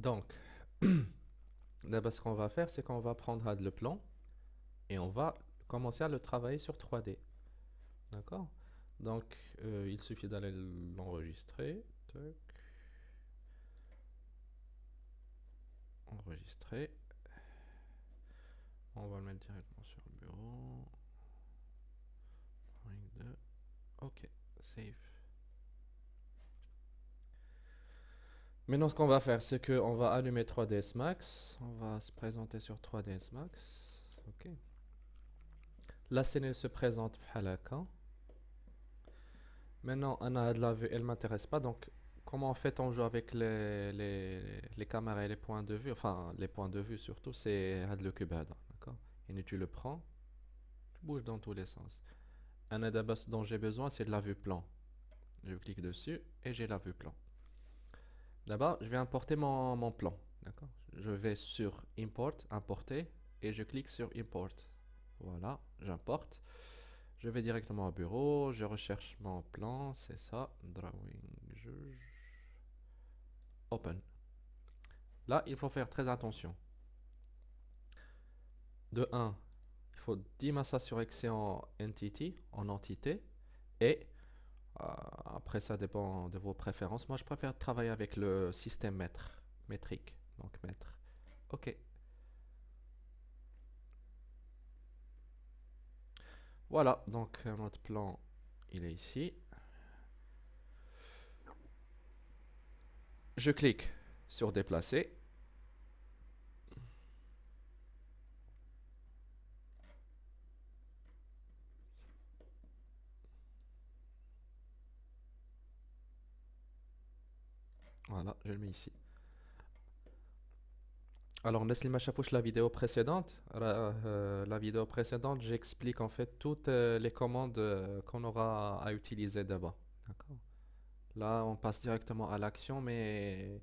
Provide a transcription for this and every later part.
Donc, là, ce qu'on va faire, c'est qu'on va prendre le plan et on va commencer à le travailler sur 3D. D'accord? Donc, il suffit d'aller l'enregistrer. Tac, enregistrer. On va le mettre directement sur le bureau. Drawing 2. Ok, save. Maintenant, ce qu'on va faire, c'est qu'on va allumer 3ds Max. On va se présenter sur 3ds Max. Ok. La scène, elle se présente بحال. Maintenant, on a de la vue, elle m'intéresse pas. Donc, comment en fait on joue avec les caméras et les points de vue, enfin les points de vue surtout, c'est le cube هذا, d'accord? Et tu le prends, tu bouges dans tous les sens. Un adabas dont j'ai besoin, c'est de la vue plan. Je clique dessus et j'ai la vue plan. D'abord, je vais importer mon plan, d'accord? Je vais sur Import, importer, et je clique sur Import. Voilà, j'importe. Je vais directement au bureau, je recherche mon plan, c'est ça, drawing, open. Là, il faut faire très attention. De un, il faut démassaturer en entity, en entité, et après ça dépend de vos préférences. Moi, je préfère travailler avec le système mètre, métrique, donc mètre. Ok, voilà, donc notre plan, il est ici. Je clique sur déplacer. Voilà, je le mets ici. Alors, laisse ma chapouche la vidéo précédente. La vidéo précédente, j'explique en fait toutes les commandes qu'on aura à utiliser d'abord. D'accord. Là, on passe directement à l'action, mais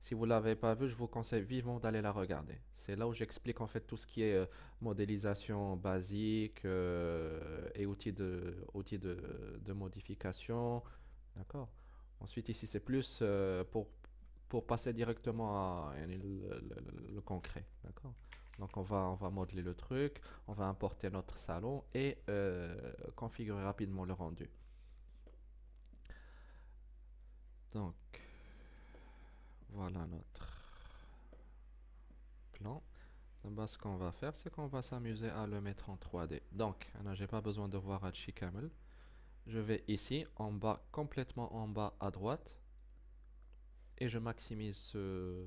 si vous ne l'avez pas vu, je vous conseille vivement d'aller la regarder. C'est là où j'explique en fait tout ce qui est modélisation basique et outils de modification. D'accord? Ensuite, ici, c'est plus pour passer directement à le concret. D'accord? Donc, on va modeler le truc, on va importer notre salon et configurer rapidement le rendu. Donc, voilà notre plan. Bah, ce qu'on va faire, c'est qu'on va s'amuser à le mettre en 3D. Donc, j'ai pas besoin de voir Kamel. Je vais ici, en bas, complètement en bas à droite, et je maximise ce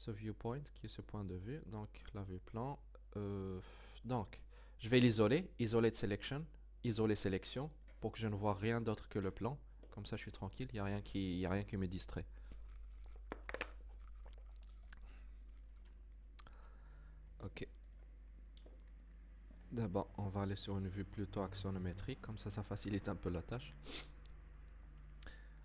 viewpoint, qui est ce point de vue. Donc, la vue plan. Euh, donc, je vais l'isoler, isolate selection, isoler sélection, pour que je ne vois rien d'autre que le plan. Comme ça, je suis tranquille, il y a rien qui me distrait. Ok. D'abord, on va aller sur une vue plutôt axonométrique, comme ça facilite un peu la tâche.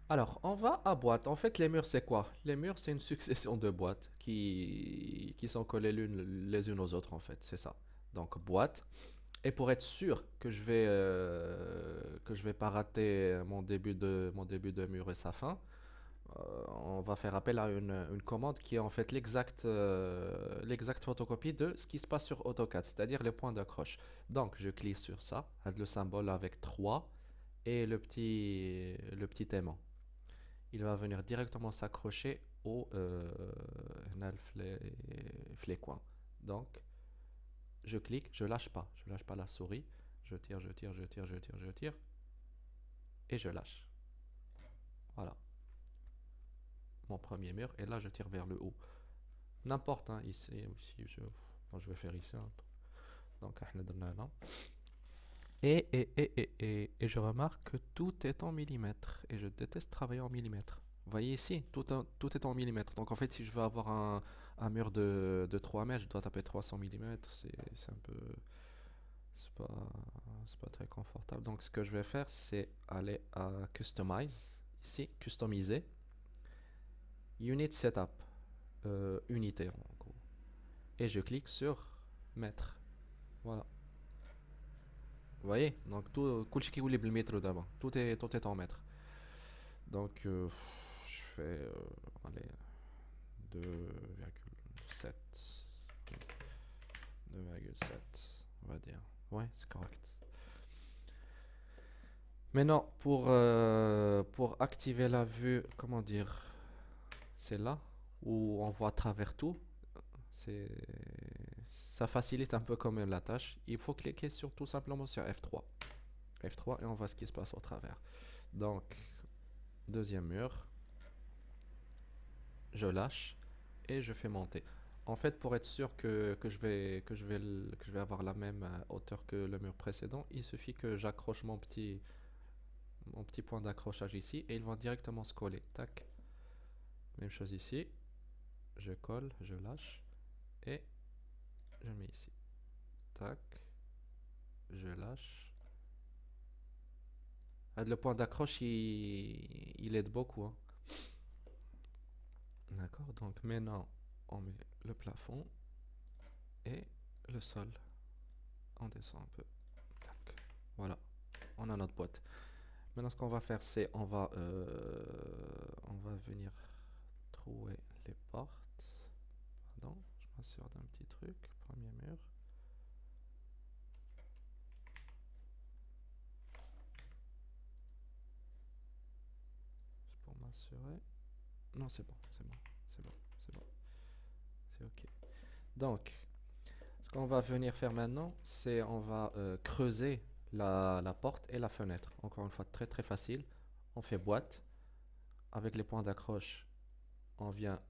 Alors, on va à boîte. En fait, les murs, c'est quoi? Les murs, c'est une succession de boîtes qui sont collées les unes aux autres, en fait. C'est ça. Donc, boîte. Et pour être sûr que je vais pas rater mon début de mur et sa fin, on va faire appel à une commande qui est en fait l'exacte photocopie de ce qui se passe sur AutoCAD, c'est-à-dire les points d'accroche. Donc, je clique sur ça, avec le symbole avec 3 et le petit aimant. Il va venir directement s'accrocher au coin. Donc, je clique, je lâche pas la souris, je tire, je tire, je tire, je tire, je tire, et je lâche. Voilà, mon premier mur, et là je tire vers le haut. N'importe, hein, ici, bon, je vais faire ici. Hein. Donc, et je remarque que tout est en millimètres, et je déteste travailler en millimètres. Vous voyez ici, tout est en millimètres. Donc en fait, si je veux avoir un mur de 3 mètres, je dois taper 300 millimètres. C'est un peu. C'est pas, c'est pas très confortable. Donc ce que je vais faire, c'est aller à Customize, ici, Customiser, Unit Setup, unité en gros. Et je clique sur Mètre. Voilà. Vous voyez? Donc tout, كلشي كيولي بالمتر دابا. Tout est en mètres. Donc fais allez, 2,7. 2,7, on va dire. Ouais, c'est correct. Maintenant, pour activer la vue, comment dire, c'est là où on voit à travers tout. C'est, ça facilite un peu quand même la tâche. Il faut cliquer sur tout simplement sur F3. F3 et on voit ce qui se passe au travers. Donc, deuxième mur, je lâche et je fais monter. En fait, pour être sûr que je vais avoir la même hauteur que le mur précédent, il suffit que j'accroche mon petit point d'accrochage ici et ils vont directement se coller. Tac. Même chose ici. Je colle, je lâche et je mets ici. Tac. Je lâche. Ah, le point d'accroche, il aide beaucoup, hein. D'accord, donc maintenant, on met le plafond et le sol. On descend un peu. Tac. Voilà, on a notre boîte. Maintenant, ce qu'on va faire, c'est on va venir trouver les portes. Pardon, je m'assure d'un petit truc. Premier mur. Juste pour m'assurer. Non, c'est bon, c'est bon, c'est bon, c'est bon, c'est ok. Donc, ce qu'on va venir faire maintenant, c'est on va creuser la porte et la fenêtre. Encore une fois, très très facile. On fait boîte. Avec les points d'accroche, on vient,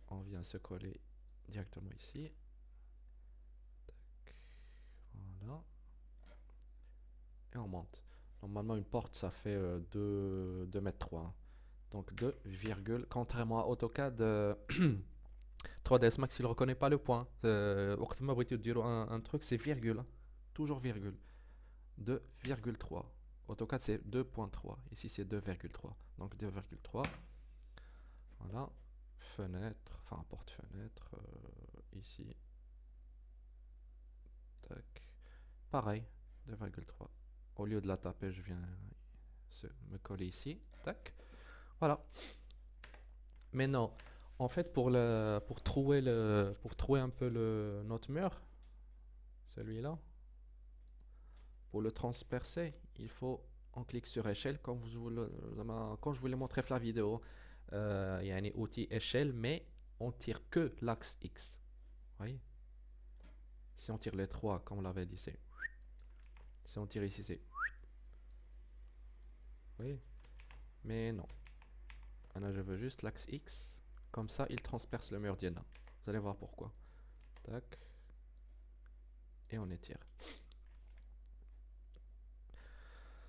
on vient se coller directement ici. Voilà. Et on monte. Normalement, une porte, ça fait 2 mètres 3. Donc 2, contrairement à AutoCAD, 3ds Max, il ne reconnaît pas le point. وقت ما بغيتو ديروا un truc, c'est virgule, hein. Toujours virgule. 2,3. AutoCAD, c'est 2,3. Ici, c'est 2,3. Donc 2,3. Voilà. Fenêtre, enfin porte-fenêtre. Ici. Tac. Pareil, 2,3. Au lieu de la taper, je viens me coller ici. Tac. Voilà. Maintenant, en fait, pour trouver un peu notre mur, celui-là, pour le transpercer, on clique sur échelle, quand je vous l'ai montré dans la vidéo. Il y a un outil échelle, mais on tire que l'axe X. Vous voyez? Si on tire les trois, comme on l'avait dit, c'est. Si on tire ici, c'est. Vous voyez? Mais non. Là, je veux juste l'axe X. Comme ça, il transperce le mur d'Iena. Vous allez voir pourquoi. Tac. Et on étire.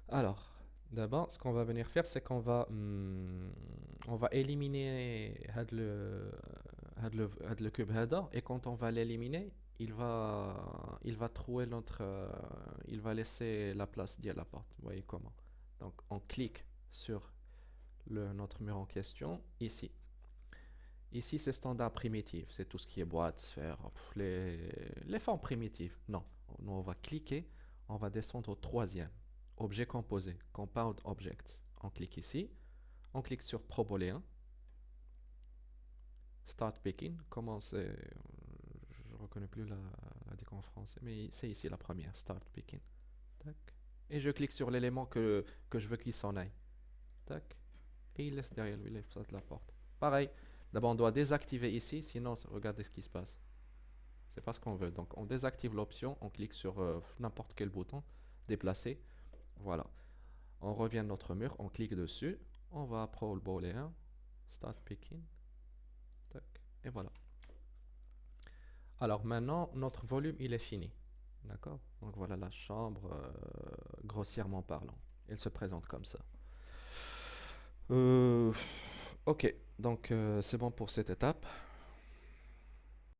Alors, d'abord, ce qu'on va venir faire, c'est on va éliminer le cube هذا, et quand on va l'éliminer, il va trouver il va laisser la place de la porte. Vous voyez comment? Donc, on clique sur notre mur en question, ici. Ici, c'est standard primitif, c'est tout ce qui est boîte, sphère, les formes primitives. Non, nous on va cliquer, on va descendre au troisième. Objet composé, Compound Objects. On clique ici, on clique sur Pro Boolean, Start Picking, comment c'est, je ne reconnais plus la déco en français, mais c'est ici la première, Start Picking. Tac. Et je clique sur l'élément que je veux qu'il s'en aille. Tac. Et il laisse derrière lui les de la porte. Pareil, d'abord on doit désactiver ici, sinon regardez ce qui se passe. C'est pas ce qu'on veut. Donc on désactive l'option, on clique sur n'importe quel bouton, déplacer. Voilà. On revient à notre mur, on clique dessus, on va à Pro Boolean, Start Picking, tac, et voilà. Alors maintenant, notre volume, il est fini. D'accord? Donc voilà la chambre, grossièrement parlant. Elle se présente comme ça. Ok, donc c'est bon pour cette étape.